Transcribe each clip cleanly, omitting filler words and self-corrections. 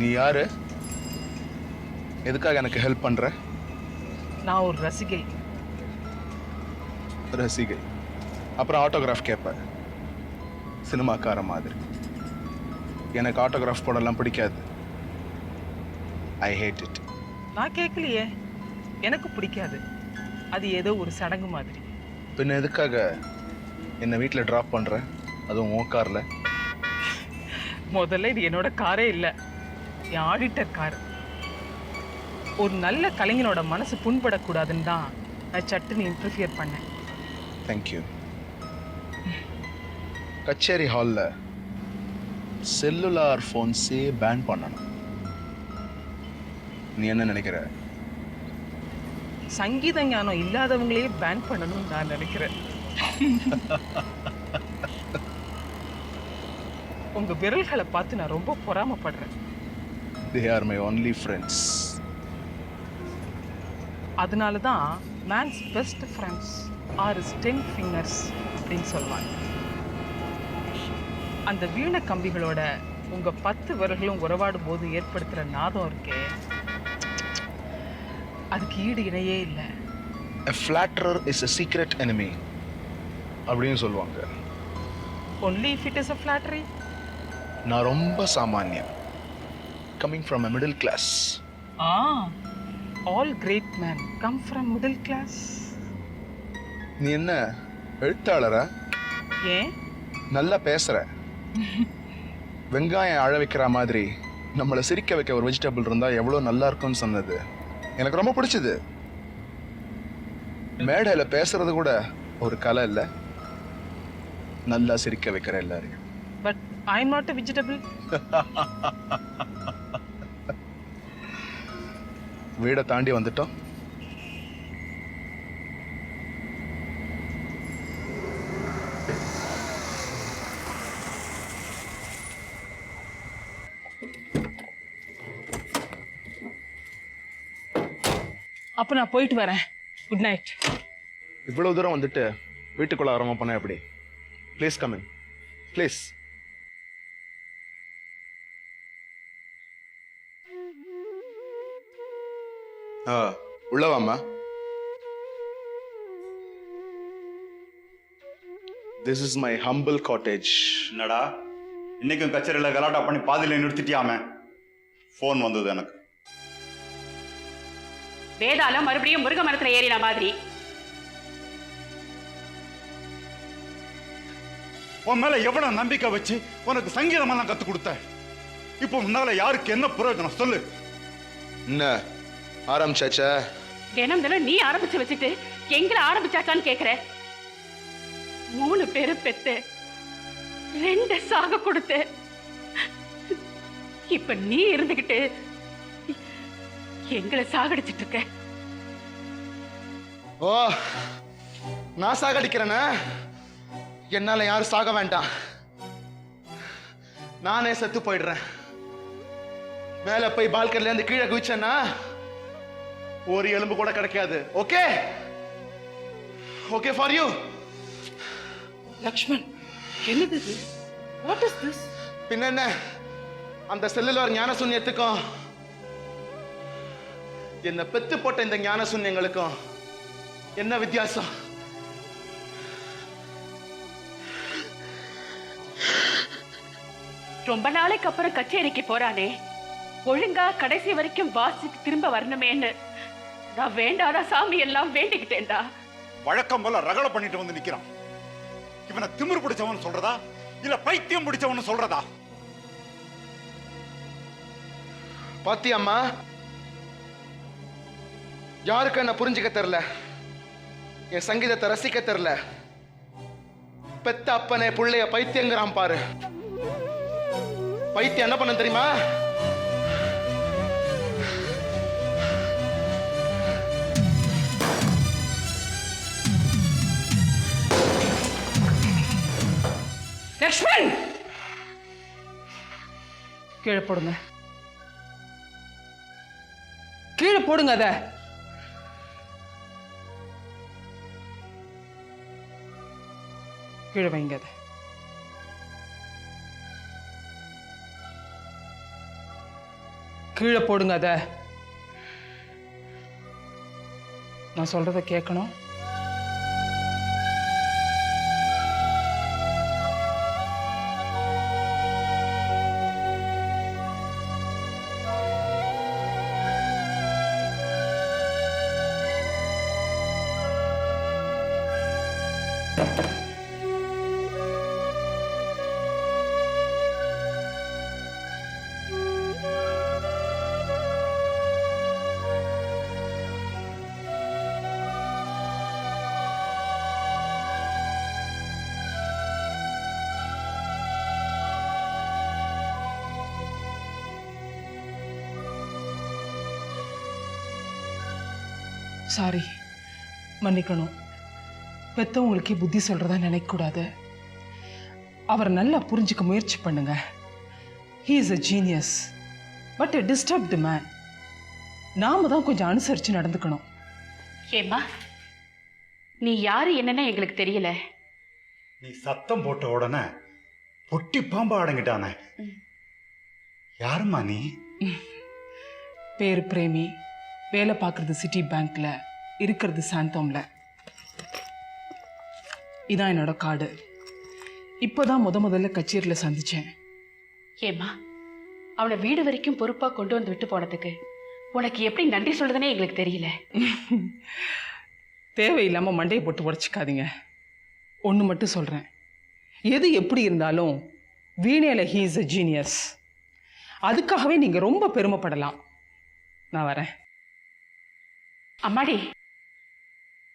நீ யாரு? எதுக்காக எனக்கு ஹெல்ப் பண்ற? நான் ஒரு ரசிகை. ரசிகை? அப்புறம் ஆட்டோகிராஃப் கேட்ப, சினிமாக்கார மாதிரி. எனக்கு ஆட்டோகிராஃப் போடலாம் பிடிக்காது. ஐ ஹேட் இட். நான் கேட்கலையே, எனக்கு பிடிக்காது. அது ஏதோ ஒரு சடங்கு மாதிரி. பின்ன எதுக்காக என்னை வீட்டில் ட்ராப் பண்ற, அதுவும் உன் கார்ல? முதல்ல இது என்னோட காரே இல்லை, என் ஆடிட்டர் கார். ஒரு நல்ல கலைஞனோட மனசு புண்படக்கூடாதுன்னு தான் நான் சட்டுன்னு இன்டர்ஃபியர் பண்ணேன். தேங்க்யூ. கச்சேரி ஹாலில் செல்லுலார் ஃபோன்ஸே பேன் பண்ணணும். நீ என்ன நினைக்கிற? சங்கீத ஞானம் இல்லாதவங்களே பேன் பண்ணணும்னு நான் நினைக்கிறேன். உங்க விரல்களை பார்த்து நான் ரொம்ப பொறாமப்படுறேன். They are my only friends. அதனால தான் man's best friends are is 10 fingers அப்படின்னு சொல்லுவாங்க. அந்த வீண கம்பிகளோட உங்க 10 விரல்களும் உறவாடும் போது ஏற்படுத்துற நாதம் இருக்கே, அதுக்கு ஈடு இணையே இல்லை. A flatterer is a secret enemy அப்படின்னு சொல்லுவாங்க. Only if it is a flattery. நான் ரொம்ப சாமானியன். Coming from a middle class. All great men come from middle class. நீ என்ன எழுத்தாளரா? ஏன்? நல்லா பேசுற. வெங்காயம் அழ வைக்கிற மாதிரி நம்மளை சிரிக்க வைக்க ஒரு வெஜிடபிள் இருந்தா எவ்வளோ நல்லா இருக்கும்னு சொன்னது எனக்கு ரொம்ப பிடிச்சது. மேடையில பேசுறது கூட ஒரு கலை இல்லை, நல்லா சிரிக்க வைக்கிற எல்லாரையும். But I'm not a vegetable. வீடை தாண்டி வந்துட்டோம். அப்ப நான் போயிட்டு வரேன். Good night. இவ்வளவு தூரம் வந்துட்டு வீட்டுக்குள்ள ஆரம்பம் பண்ண எப்படி? Please come in please. உள்ளவாமா. This is my humble cottage. என்னடா இன்னைக்கும் கச்சேரியில் கலாட்டா பண்ணி பாதியில நிறுத்திட்டியாம? ஃபோன் வந்தது எனக்கு. வேதாளம் மறுபடியும் முருக மரத்துல ஏறின மாதிரி. உன் மேல எவ்வளவு நம்பிக்கை வச்சு உனக்கு சங்கீதமெல்லாம் கத்து கொடுத்த. இப்போ முன்னால யாருக்கு என்ன பிரயோஜனம் சொல்லு? என்ன ஆரம்பிச்சாச்சா? தினம் தினம் நீ ஆரம்பிச்சு வச்சுட்டு எங்களை ஆரம்பிச்சாச்சான்னு கேக்குற. 3 பேரு பெத்து 2 சாக கொடுத்து இப்ப நீ இருந்துகிட்டு எங்களை சாகடிச்சிட்டு இருக்க. ஓ, நான் சாகடிக்கிறேன்னா? என்னால யாரும் சாக வேண்டாம், நானே செத்து போயிடுறேன். மேல போய் பால்கனில இருந்து கீழே குதிச்சேன்னா ஒரு எலும்பு கூட கிடைக்காது. Okay okay for you. Lakshman, என்னது இது? What is this? பின்ன என்ன, அந்த செல்லுலார் ஞான சூன்யத்துக்கும் என்ன பெத்து போட்ட இந்த ஞான சூன்யங்களுக்கும் என்ன வித்தியாசம்? ரொம்ப நாளைக்கு அப்புறம் கச்சேரிக்கு போறானே, ஒழுங்கா கடைசி வரைக்கும் வாசிட்டு திரும்ப வரணுமேன்னு நான் வேண்டாத சாமி எல்லாம் வேண்டிக்கிட்டேன்டா. வழக்கம் போல ரகலை பண்ணிட்டு வந்து நிக்கிறான். இவனை திமிரு பிடிச்சவன் சொல்றதா இல்ல பைத்தியம் பிடிச்சவன் சொல்றதா? பாத்தியம்மா, யாருக்கு என்ன புரிஞ்சுக்க தெரியல, என் சங்கீதத்தை ரசிக்க தெரியல. பெத்த அப்பனே புள்ளைய பைத்தியங்கிறான் பாரு. பைத்தியம் என்ன பண்ண தெரியுமா? லக்ஷ்மண், கீழே போடுங்க, கீழே போடுங்க. அத கீழே வைங்க. அத கீழே போடுங்க அத. நான் சொல்றத கேட்கணும். சாரி, மன்னிக்கணும். பெத்தவங்களுக்கே புத்தி சொல்றதா நினைக்கக்கூடாது. அவரை நல்லா புரிஞ்சுக்க முயற்சி பண்ணுங்க. He is a genius but a disturbed man. நாம தான் கொஞ்சம் அனுசரித்து நடந்துக்கணும். ஏம்மா, நீ யாரு என்னன்னு எங்களுக்கு தெரியல. நீ சத்தம் போட்ட உடனே பொட்டி பாம்பா அடங்கிட்டானே. யாருமா நீ? பேரு பிரேமி. வேலை பார்க்குறது சிட்டி பேங்க்ல, இருக்கிறது சாந்தோம்ல. இதான் என்னோட கார்டு. இப்போதான் முதல்ல கச்சேரியில் சந்திச்சேன். ஏம்மா, அவனை வீடு வரைக்கும் பொறுப்பா கொண்டு வந்து விட்டு போனதுக்கு உனக்கு எப்படி நன்றி சொல்றதுனே எங்களுக்கு தெரியல. தேவையில்லாம மண்டையை போட்டு உடச்சிக்காதீங்க. ஒன்று மட்டும் சொல்றேன், எது எப்படி இருந்தாலும் வீணேல ஹீ இஸ் அ ஜீனியஸ். அதுக்காகவே நீங்க ரொம்ப பெருமைப்படலாம். நான் வரேன். அம்மாடி,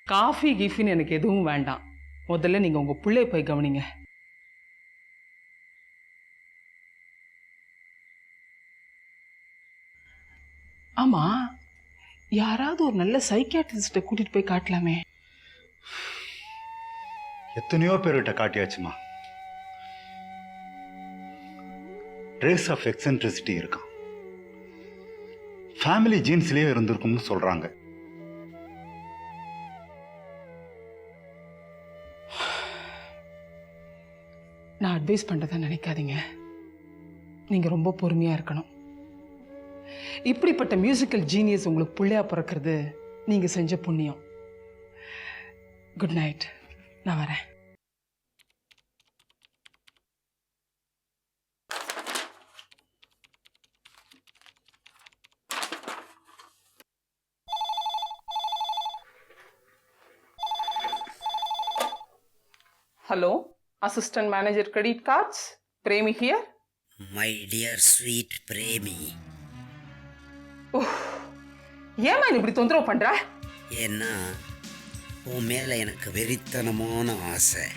காஃபி கிஃபின்னு எனக்கு எதுவும் வேண்டாம். முதல்ல நீங்க உங்க பிள்ளைய போய் கவனிங்க. ஆமா, யாராவது ஒரு நல்ல சைக்கியாட்ரிஸ்ட கூட்டிட்டு போய் காட்டலாமே. எத்தனையோ பேர்கிட்ட காட்டியாச்சுமா. ட்ரேஸ் ஆஃப் எக்ஸென்ட்ரிசிட்டி இருக்கான். ஃபேமிலி ஜீன்ஸ்லயே இருந்திருக்கும்னு சொல்றாங்க. நான் அட்வைஸ் பண்ணுறதை நினைக்காதீங்க. நீங்கள் ரொம்ப பொறுமையாக இருக்கணும். இப்படிப்பட்ட மியூசிக்கல் ஜீனியஸ் உங்களுக்கு பிள்ளையா பிறக்கிறது நீங்கள் செஞ்ச புண்ணியம். Good night. நான் வரேன். Hello, Assistant Manager Credit Cards, Premi here. My dear sweet Premi. ஏமா இப்படி தொந்தரவு பண்ற? ஏன்னா உன் மேல எனக்கு வெறித்தனமான ஆசை.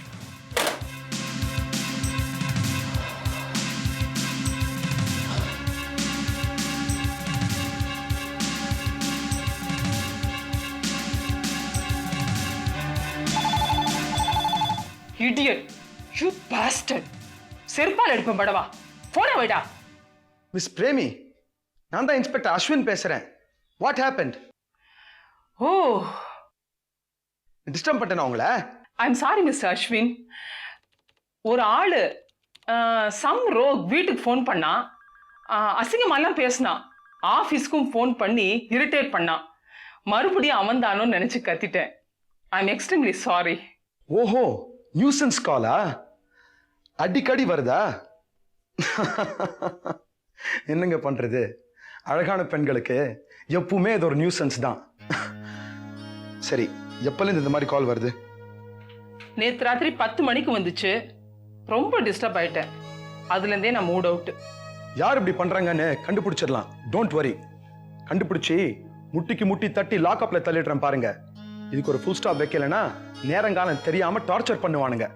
Idiot, you bastard. செருப்பால் எடுப்பேன் படவா. போன வைடா. மிஸ் பிரேமி, நான் தான் இன்ஸ்பெக்டர் அஸ்வின் பேசுறேன். What happened? ஓ, டிஸ்டர்ப் பண்ணேனா உங்களை? I'm sorry mister Ashwin. ஒரு ஆளு சம் ரோக் வீட்டுக்கு ஃபோன் பண்ணா, அசிங்கமாலாம் பேசினான். ஆஃபீஸ்க்கும் ஃபோன் பண்ணி இரிட்டேட் பண்ணான். மறுபடியும் அவன் தானோன்னு நினச்சி கத்திட்டேன். I'm extremely sorry. ஓஹோ, நியூசன்ஸ் காலா? அடிக்கடி வருதா? என்னங்க பண்றது, அழகான பெண்களுக்கு எப்பவுமே இது ஒரு நியூசன்ஸ் தான். சரி, எப்பலேருந்து இந்த மாதிரி கால் வருது? நேற்று ராத்திரி 10 மணிக்கு வந்துச்சு. ரொம்ப டிஸ்டர்ப் ஆயிட்டேன். அதுலேருந்தே நான் மூட் அவுட். யார் இப்படி பண்றாங்கன்னு கண்டுபிடிச்சிடலாம். Don't worry. கண்டுபிடிச்சி முட்டிக்கு முட்டி தட்டி லாக்அப்ல தள்ளிடுறேன் பாருங்க. இதுக்கு ஒரு ஃபுல் ஸ்டாப் வைக்கலன்னா நேரங்காலம் தெரியாம டார்ச்சர் பண்ணுவானுங்க.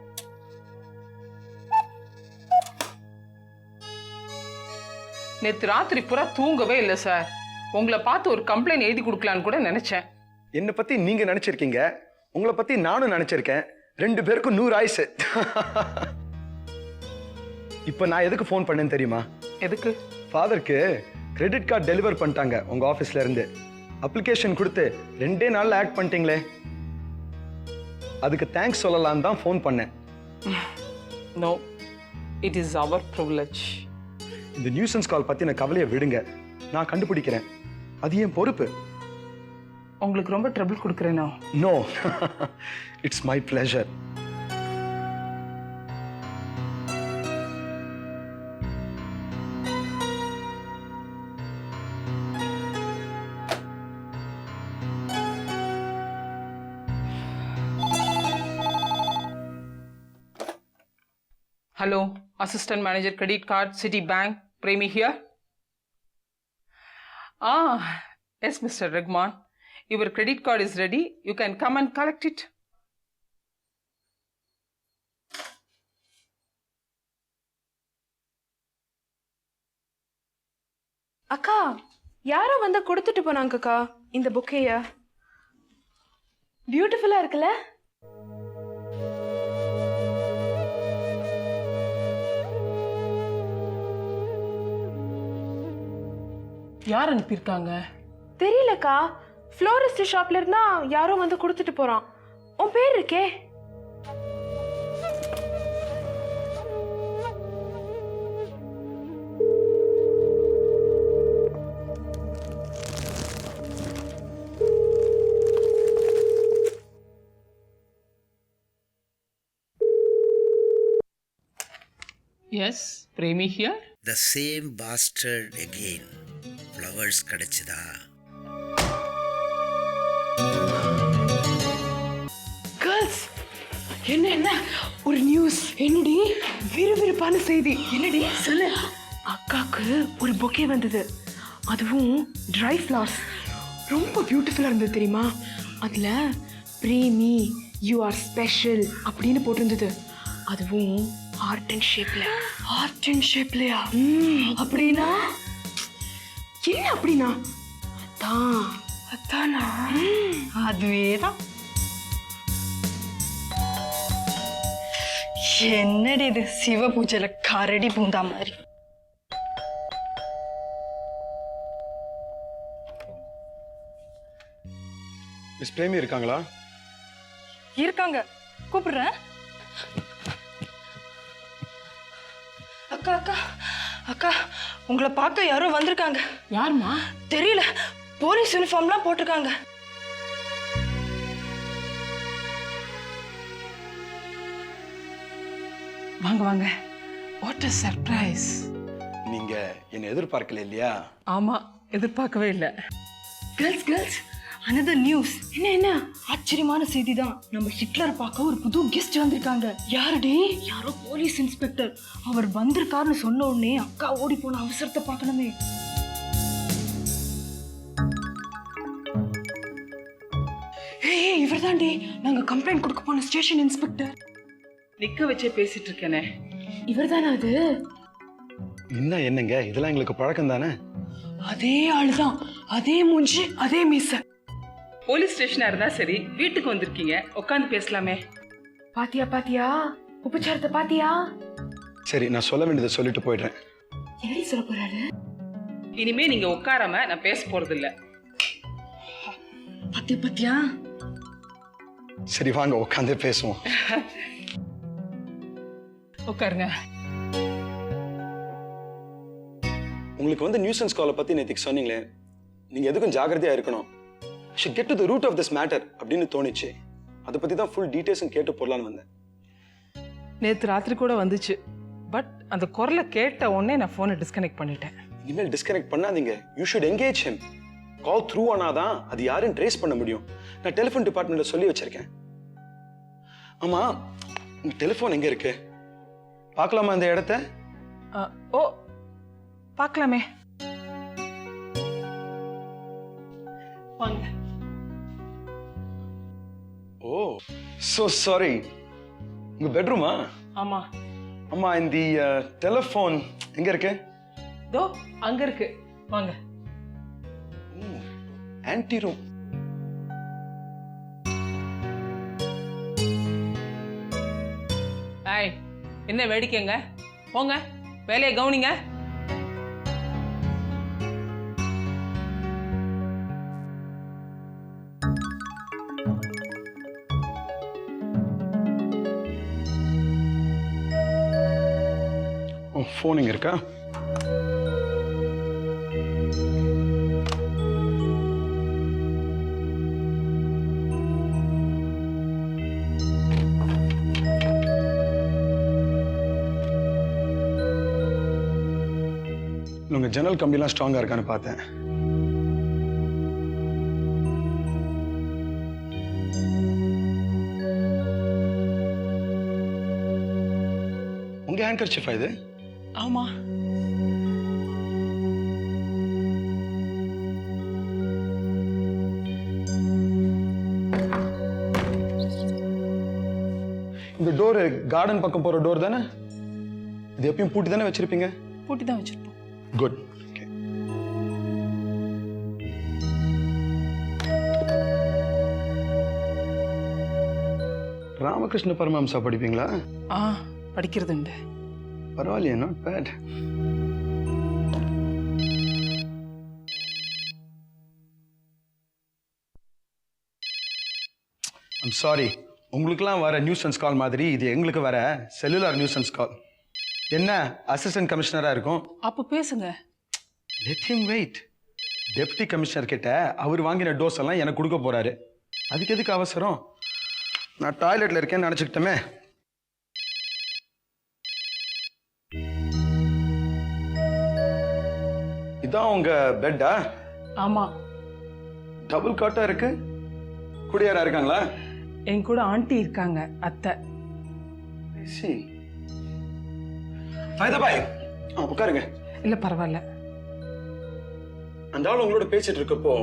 நேற்று ராத்திரி பூரா தூங்கவே இல்லை சார். உங்களை பார்த்து ஒரு கம்ப்ளைண்ட் எழுதி கொடுக்கலான்னு கூட நினைச்சேன். என்னை பத்தி நீங்க நினைச்சிருக்கீங்க, உங்களை பத்தி நானும் நினைச்சிருக்கேன். 2 பேருக்கும் 100 ஆயுசு. இப்ப நான் எதுக்கு ஃபோன் பண்ணேன்னு தெரியுமா? எதுக்கு? ஃபாதருக்கு கிரெடிட் கார்டு டெலிவர் பண்ணிட்டாங்க உங்க ஆபீஸ்ல இருந்து. அப்ளிகேஷன் கொடுத்து 2 நாள்ல ஆக்ட் பண்ணிட்டீங்களே, அதுக்கு தேங்க்ஸ் சொல்லலாம் தான் ஃபோன் பண்ணேன். No, it is our privilege. இந்த நியூசன்ஸ் கால் பத்தின கவலையை விடுங்க. நான் கண்டுபிடிக்கிறேன். அது என் பொறுப்பு. உங்களுக்கு ரொம்ப ட்ரபிள் கொடுக்குறேனோ? No, it's my pleasure. Hello, Assistant Manager Credit Card, Citibank, Premi here. Yes, Mr. Rahman. Your credit card is ready. You can come and collect it. அக்கா, யாரோ வந்து கொடுத்துட்டு போனாங்கக்கா இந்த புக்கைய. பியூட்டிஃபுல்லா இருக்குல்ல? யார் அனுப்பியிருக்காங்க? தெரியலக்கா. ஃப்ளோரிஸ்ட் ஷாப்ல இருந்தா யாரோ வந்து கொடுத்துட்டு போறான். உன் பேர் இருக்கே? Yes, Premi here. The same bastard again. Flowers கிடைச்சதா? கேர்ள்ஸ், என்ன ஒரு நியூஸ். என்னடி? விறுவிறுப்பான செய்தி. என்னடி சொல்லு. அக்காக்கு ஒரு பொக்கே வந்தது. அதுவும் ட்ரை ஃப்ளவர்ஸ். ரொம்ப பியூட்டிஃபுல்லா இருந்தது தெரியுமா? அதுல பிரேமி யூ ஆர் ஸ்பெஷல் அப்படின்னு போட்டிருந்தது. அதுவும் ஹார்ட் அண்ட் ஷேப்ல. ஹார்ட் அண்ட் ஷேப்லயா? அப்படின்னா என்ன? அப்படின்னா அதானா? அதுவேதான். என்னடி இது சிவ பூஜையில கரடி பூந்தா மாதிரி. மிஸ் பிரேமி இருக்காங்களா? இருக்காங்க, கூப்பிடுறேன். அக்கா அக்கா அக்கா, உங்களை பார்க்க யாரோ வந்திருக்காங்க. யாருமா? தெரியல, போலீஸ் யூனிஃபார்ம்லாம் போட்டிருக்காங்க. வாங்க வாங்க. What a surprise. நீங்க என்ன எதிர்பார்க்கல இல்லையா? ஆமா, எதிர்பார்க்கவே இல்லை. Girls girls, another news. என்ன ஆச்சரியமான செய்தி தான். நம்ம ஹிட்லர் பார்க்க ஒரு புது கெஸ்ட் வந்திருக்காங்க. யாருடி? யாரோ போலீஸ் இன்ஸ்பெக்டர். அவர் வந்திருக்காருன்னு சொன்ன உடனே அக்கா ஓடி போன அவசரத்தை பார்க்கணுமே. ஏய், இவர்தாண்டி நாங்க கம்ப்ளைண்ட் கொடுக்க போன ஸ்டேஷன் இன்ஸ்பெக்டர். நிக்க வச்சே பேசிட்டு இருக்கேனே. இவர்தானா அது? இன்னும் என்னங்க, இதெல்லாம் எங்களுக்கு பழக்கம் தானே. அதே ஆளுதான், அதே மூஞ்சி, அதே மீச. போலீஸ் ஸ்டேஷனா இருந்தா சரி, வீட்டுக்கு வந்திருக்கீங்க, உட்காந்து பேசலாமே. பாத்தியா உபச்சாரத்தை பாத்தியா? சரி, நான் சொல்ல வேண்டியதை சொல்லிட்டு போயிடுறேன். என்னடி சொல்ல போறாரு? இனிமே நீங்க உட்காராம நான் பேச போறது இல்ல. பாத்தியா? சரி வாங்க உட்காந்து பேசுவோம். உட்காருங்க. உங்களுக்கு வந்து நியூசன்ஸ் காலை பத்தி நேத்திக்கு சொன்னீங்களே, நீங்க எதுக்கும் ஜாகிரதையா இருக்கணும். should get to the root of this matter அப்படின்னு தோணிச்சு. அதை பத்தி தான் ஃபுல் டீடைல்ஸும் கேட்டு போடலான்னு வந்தேன். நேத்து ராத்திரி கூட வந்துச்சு. பட் அந்த குரலை கேட்ட உடனே நான் போனை டிஸ்கனெக்ட் பண்ணிட்டேன். இனிமேல் டிஸ்கனெக்ட் பண்ணாதீங்க. You should engage him. Call through ஆனாதான் அது யாருன்னு ட்ரேஸ் பண்ண முடியும். நான் டெலிஃபோன் டிபார்ட்மெண்ட்ல சொல்லி வச்சிருக்கேன். ஆமா, உங்க டெலிஃபோன் எங்க இருக்கு? பார்க்கலாமா அந்த இடத்த? ஓ, பார்க்கலாமே. வாங்க. ஓ, so sorry. உங்க பெட்ரூமா? ஆமா. அம்மா, இந்த டெலிஃபோன் எங்க இருக்கு? தோ அங்க இருக்கு, வாங்க. Anti room. ஐய், என்ன வேடிக்கைங்க? போங்க, வேலையை கவனிங்க. ஃபோன் இங்க இருக்கா? உங்க ஜன்னல் கம்பிலாம் ஸ்ட்ராங்கா இருக்கான்னு பார்த்தேன். உங்க ஹேண்ட்கர்ச்சிஃபா இது? ஆமா. இந்த டோர் கார்டன் பக்கம் போற டோர் தானே? இது எப்பயும் பூட்டி தானே வச்சிருப்பீங்க? பூட்டி தான் வச்சிருப்போம். குட். ராமகிருஷ்ண பரமஹம்சா படிப்பீங்களா? படிக்கிறது உண்டு. பரவாயில்லையே, நாட் பேட். ஐம் சாரி, உங்களுக்குலாம் வர நியூசன்ஸ் கால் மாதிரி இது எங்களுக்கு வர செல்லுலார் நியூசன்ஸ் கால். என்ன அசிஸ்டன்ட் கமிஷனரா இருக்கும்? அப்ப பேசுங்க. Let him wait. Deputy commissioner கிட்ட அவர் வாங்கின டோஸ் எல்லாம் எனக்கு கொடுக்க போறாரு. அதுக்கு எதுக்கு அவசரம்? நான் டாய்லெட்ல இருக்கேன்னு நினைச்சுக்கிட்டமே. இதான் உங்க பெட்டா? ஆமா. டபுள் காட்டா இருக்கு. குடியாரா இருக்காங்களா? என் கூட ஆண்டி இருக்காங்க, அத்தை. உட்காருங்க. இல்ல பரவாயில்ல. அந்த ஆள் உங்களோட பேசிட்டு இருக்கப்போ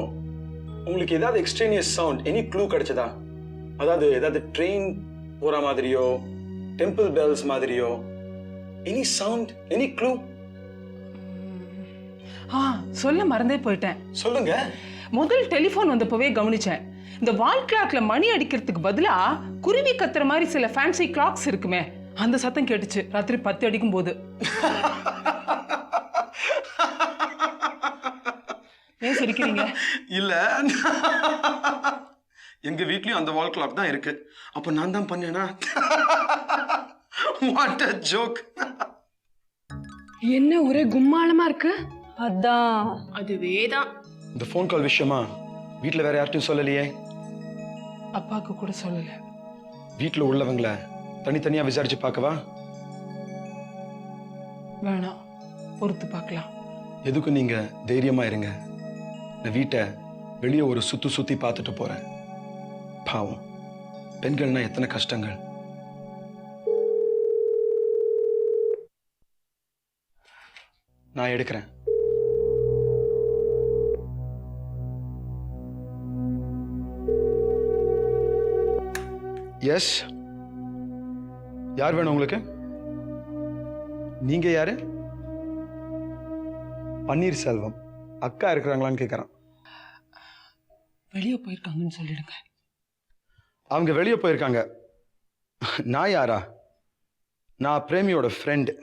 உங்களுக்கு ஏதாவது எக்ஸ்ட்ரேனியஸ் சவுண்ட், எனி க்ளூ கிடைச்சதா? அதாவது ஏதாவது ட்ரெயின் போற மாதிரியோ, டெம்பிள் பெல்ஸ் மாதிரியோ, எனி சவுண்ட், எனி க்ளூ? சொல்ல மறந்தே போயிட்டேன். சொல்லுங்க. முதல் டெலிபோன் வந்தப்பவே கவனிச்சேன். இந்த வால் கிளாக்ல மணி அடிக்கிறதுக்கு பதிலா குருவி கத்துற மாதிரி சில ஃபேன்சி கிளாக்ஸ் இருக்குமே, அந்த சத்தம் கேட்டுச்சு ராத்திரி 10 அடிக்கும் போது. ஏன் சிரிக்கிறீங்க? இல்ல, எங்க வீட்லயும் அந்த வால் கிளாக் தான் இருக்கு. அப்ப நான் தான் பண்ணேனா? What a joke. என்ன ஒரே கும்மாளமா இருக்கு? அதான் அதுவேதான். இந்த ஃபோன் கால் விஷயமா வீட்ல வேற யார்ட்டும் சொல்லலையே? அப்பாக்கு கூட சொல்லல. வீட்ல உள்ளவங்கள தனித்தனியா விசாரிச்சு பார்க்கவா? வேணாம், பொறுத்து பார்க்கலாம். எதுக்கும் நீங்க தைரியமா இருங்க. நான் வீட்டை வெளியே ஒரு சுத்தி பார்த்துட்டு போறேன். பாவம், பெண்கள்னா எத்தனை கஷ்டங்கள். நான் எடுக்கிறேன். எஸ், யார் வேணும் உங்களுக்கு? நீங்க யாரு? பன்னீர்செல்வம். அக்கா இருக்கிறாங்களான்னு கேட்கறான். வெளியே போயிருக்காங்கன்னு சொல்லிடுங்க. அவங்க வெளியே போயிருக்காங்க. நான் யாரா? நான் பிரேமியோட ஃப்ரெண்டு.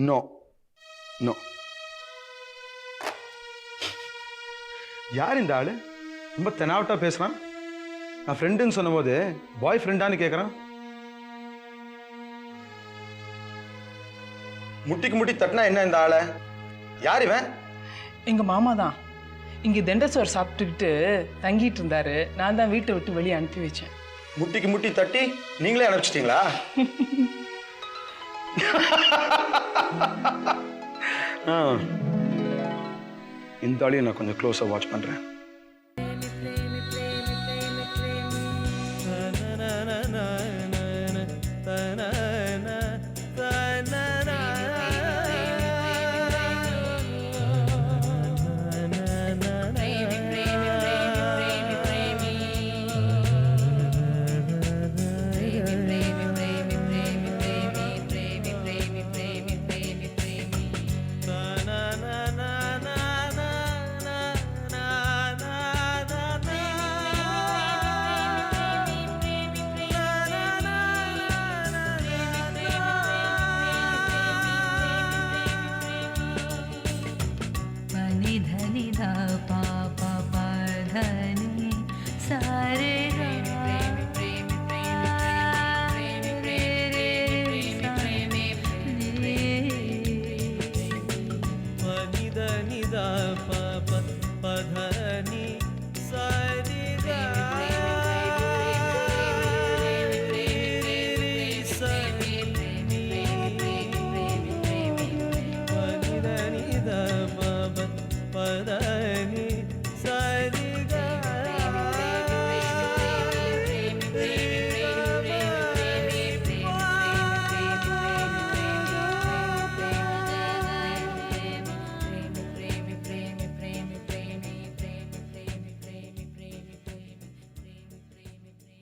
No no. யார் இந்த ஆளு? ரொம்ப தெனாவட்டா பேசுறான். நான் ஃப்ரெண்டுன்னு சொன்ன போது பாய் ஃப்ரெண்டான்னு கேட்கறான். முட்டிக்கு முட்டி தட்டினா என்ன இந்த ஆளை? யார் இவன்? எங்க மாமா தான். இங்க தெண்டசோர் சாப்பிட்டுக்கிட்டு தங்கிட்டு இருந்தாரு. நான் தான் வீட்டை விட்டு வெளியே அனுப்பி வச்சேன். முட்டிக்கு முட்டி தட்டி நீங்களே அனுப்பிச்சிட்டீங்களா? இந்த ஆளையும் நான் கொஞ்சம் க்ளோஸா வாட்ச் பண்றேன்.